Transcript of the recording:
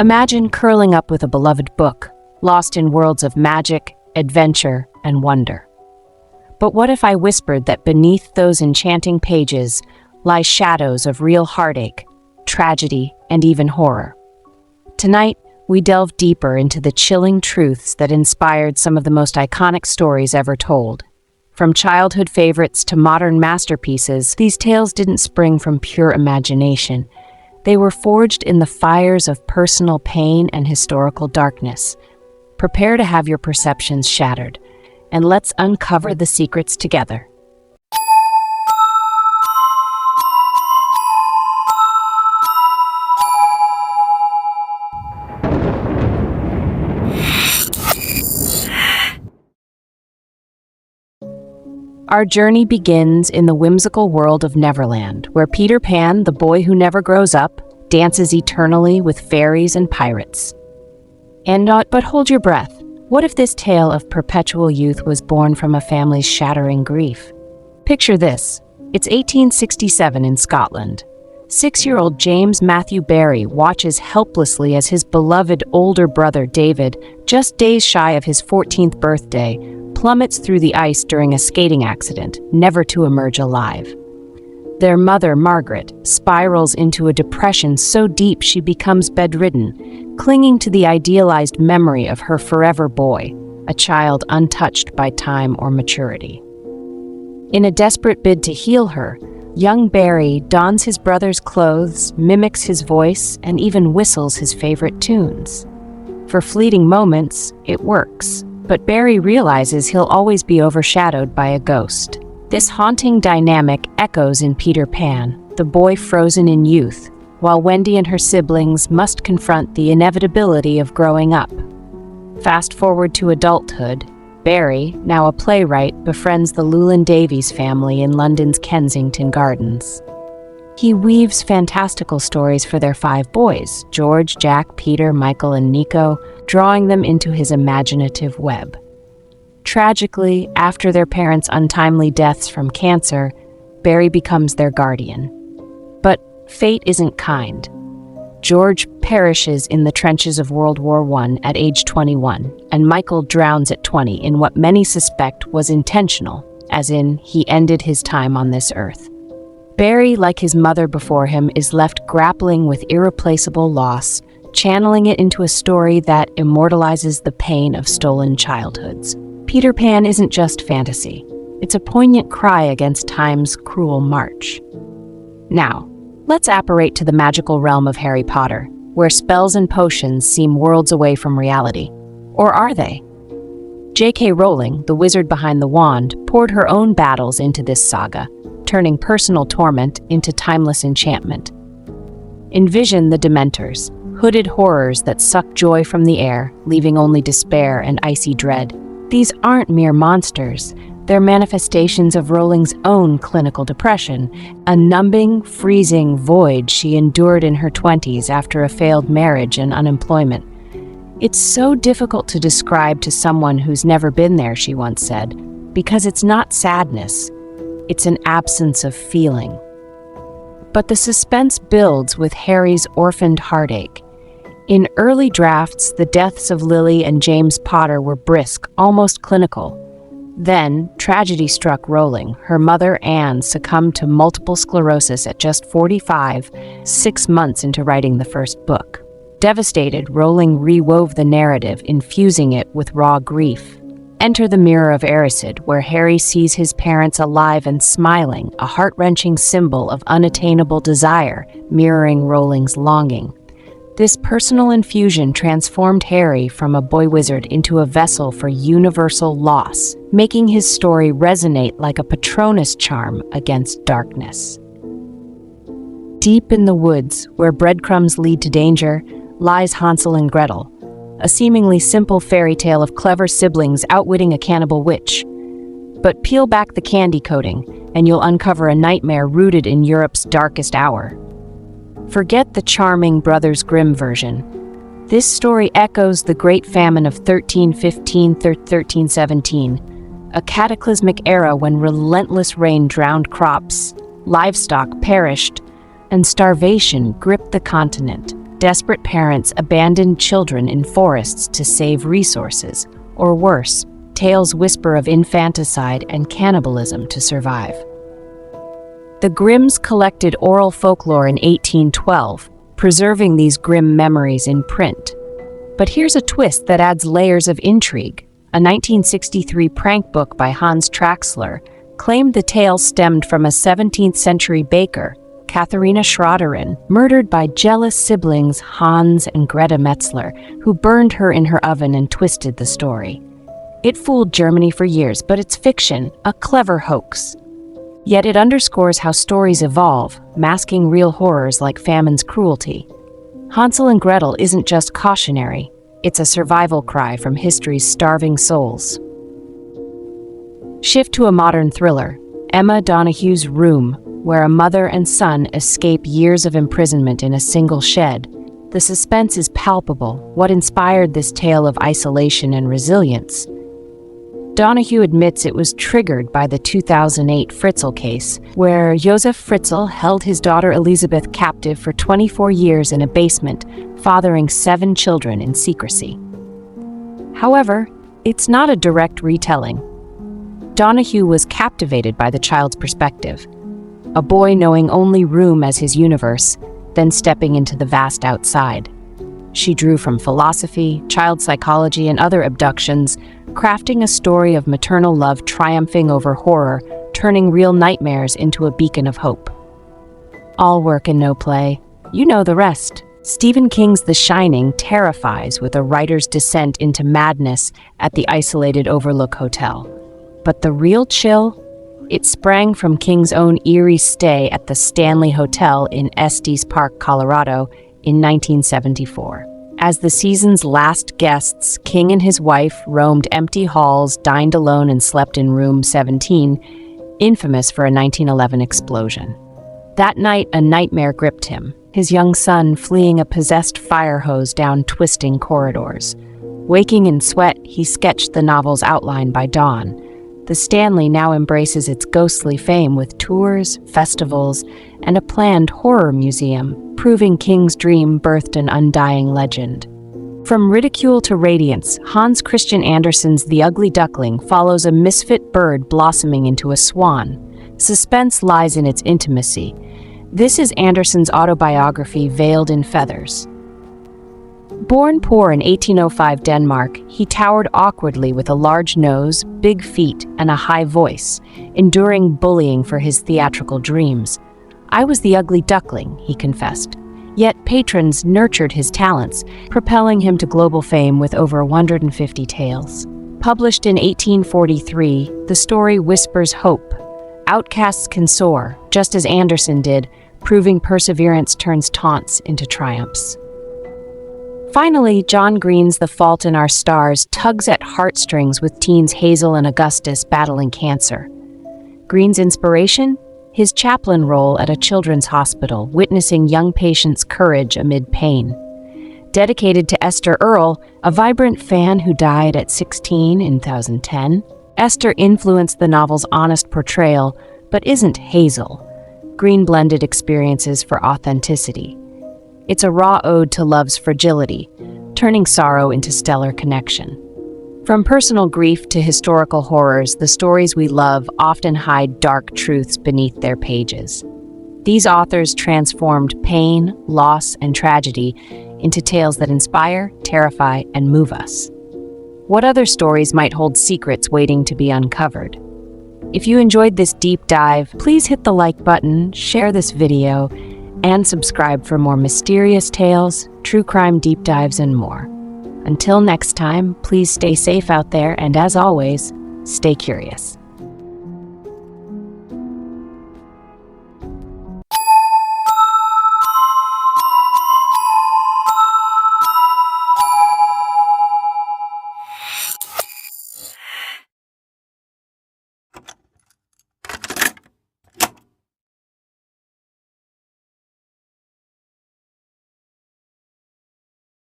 Imagine curling up with a beloved book, lost in worlds of magic, adventure, and wonder. But what if I whispered that beneath those enchanting pages lie shadows of real heartache, tragedy, and even horror? Tonight, we delve deeper into the chilling truths that inspired some of the most iconic stories ever told. From childhood favorites to modern masterpieces, these tales didn't spring from pure imagination. They were forged in the fires of personal pain and historical darkness. Prepare to have your perceptions shattered, and let's uncover the secrets together. Our journey begins in the whimsical world of Neverland, where Peter Pan, the boy who never grows up, dances eternally with fairies and pirates. But hold your breath. What if this tale of perpetual youth was born from a family's shattering grief? Picture this. It's 1867 in Scotland. 6-year-old James Matthew Barry watches helplessly as his beloved older brother David, just days shy of his 14th birthday, plummets through the ice during a skating accident, never to emerge alive. Their mother, Margaret, spirals into a depression so deep she becomes bedridden, clinging to the idealized memory of her forever boy, a child untouched by time or maturity. In a desperate bid to heal her, young Barry dons his brother's clothes, mimics his voice, and even whistles his favorite tunes. For fleeting moments, it works. But Barry realizes he'll always be overshadowed by a ghost. This haunting dynamic echoes in Peter Pan, the boy frozen in youth, while Wendy and her siblings must confront the inevitability of growing up. Fast forward to adulthood, Barry, now a playwright, befriends the Llewelyn Davies family in London's Kensington Gardens. He weaves fantastical stories for their 5 boys, George, Jack, Peter, Michael, and Nico, drawing them into his imaginative web. Tragically, after their parents' untimely deaths from cancer, Barry becomes their guardian. But fate isn't kind. George perishes in the trenches of World War I at age 21, and Michael drowns at 20 in what many suspect was intentional, as in, he ended his time on this earth. Barry, like his mother before him, is left grappling with irreplaceable loss, channeling it into a story that immortalizes the pain of stolen childhoods. Peter Pan isn't just fantasy. It's a poignant cry against time's cruel march. Now, let's apparate to the magical realm of Harry Potter, where spells and potions seem worlds away from reality. Or are they? J.K. Rowling, the wizard behind the wand, poured her own battles into this saga, turning personal torment into timeless enchantment. Envision the Dementors, hooded horrors that suck joy from the air, leaving only despair and icy dread. These aren't mere monsters. They're manifestations of Rowling's own clinical depression, a numbing, freezing void she endured in her 20s after a failed marriage and unemployment. It's so difficult to describe to someone who's never been there, she once said, because it's not sadness. It's an absence of feeling. But the suspense builds with Harry's orphaned heartache. In early drafts, the deaths of Lily and James Potter were brisk, almost clinical. Then, tragedy struck Rowling. Her mother, Anne, succumbed to multiple sclerosis at just 45, 6 months into writing the first book. Devastated, Rowling rewove the narrative, infusing it with raw grief. Enter the Mirror of Erised, where Harry sees his parents alive and smiling, a heart-wrenching symbol of unattainable desire, mirroring Rowling's longing. This personal infusion transformed Harry from a boy wizard into a vessel for universal loss, making his story resonate like a Patronus charm against darkness. Deep in the woods, where breadcrumbs lead to danger, lies Hansel and Gretel, a seemingly simple fairy tale of clever siblings outwitting a cannibal witch. But peel back the candy coating, and you'll uncover a nightmare rooted in Europe's darkest hour. Forget the charming Brothers Grimm version. This story echoes the Great Famine of 1315–1317, a cataclysmic era when relentless rain drowned crops, livestock perished, and starvation gripped the continent, Desperate parents abandon children in forests to save resources, or worse, tales whisper of infanticide and cannibalism to survive. The Grimms collected oral folklore in 1812, preserving these grim memories in print. But here's a twist that adds layers of intrigue. A 1963 prank book by Hans Traxler claimed the tale stemmed from a 17th-century baker, Katharina Schroederin, murdered by jealous siblings Hans and Greta Metzler, who burned her in her oven and twisted the story. It fooled Germany for years, but it's fiction, a clever hoax. Yet it underscores how stories evolve, masking real horrors like famine's cruelty. Hansel and Gretel isn't just cautionary, it's a survival cry from history's starving souls. Shift to a modern thriller, Emma Donohue's Room, where a mother and son escape years of imprisonment in a single shed. The suspense is palpable. What inspired this tale of isolation and resilience? Donohue admits it was triggered by the 2008 Fritzl case, where Josef Fritzl held his daughter Elisabeth captive for 24 years in a basement, fathering 7 children in secrecy. However, it's not a direct retelling. Donohue was captivated by the child's perspective, a boy knowing only room as his universe, then stepping into the vast outside. She drew from philosophy, child psychology, and other abductions, crafting a story of maternal love triumphing over horror, turning real nightmares into a beacon of hope. All work and no play. You know the rest. Stephen King's The Shining terrifies with a writer's descent into madness at the isolated Overlook Hotel. But the real chill? It sprang from King's own eerie stay at the Stanley Hotel in Estes Park, Colorado, in 1974. As the season's last guests, King and his wife roamed empty halls, dined alone, and slept in room 17, infamous for a 1911 explosion. That night, a nightmare gripped him, his young son fleeing a possessed fire hose down twisting corridors. Waking in sweat, he sketched the novel's outline by dawn. The Stanley now embraces its ghostly fame with tours, festivals, and a planned horror museum, proving King's dream birthed an undying legend. From ridicule to radiance, Hans Christian Andersen's The Ugly Duckling follows a misfit bird blossoming into a swan. Suspense lies in its intimacy. This is Andersen's autobiography veiled in feathers. Born poor in 1805 Denmark, he towered awkwardly with a large nose, big feet, and a high voice, enduring bullying for his theatrical dreams. "I was the ugly duckling," he confessed. Yet patrons nurtured his talents, propelling him to global fame with over 150 tales. Published in 1843, the story whispers hope. Outcasts can soar, just as Andersen did, proving perseverance turns taunts into triumphs. Finally, John Green's The Fault in Our Stars tugs at heartstrings with teens Hazel and Augustus battling cancer. Green's inspiration? His chaplain role at a children's hospital, witnessing young patients' courage amid pain. Dedicated to Esther Earle, a vibrant fan who died at 16 in 2010, Esther influenced the novel's honest portrayal, but isn't Hazel. Green blended experiences for authenticity. It's a raw ode to love's fragility, turning sorrow into stellar connection. From personal grief to historical horrors, the stories we love often hide dark truths beneath their pages. These authors transformed pain, loss, and tragedy into tales that inspire, terrify, and move us. What other stories might hold secrets waiting to be uncovered? If you enjoyed this deep dive, please hit the like button, share this video, and subscribe for more mysterious tales, true crime deep dives, and more. Until next time, please stay safe out there, and as always, stay curious.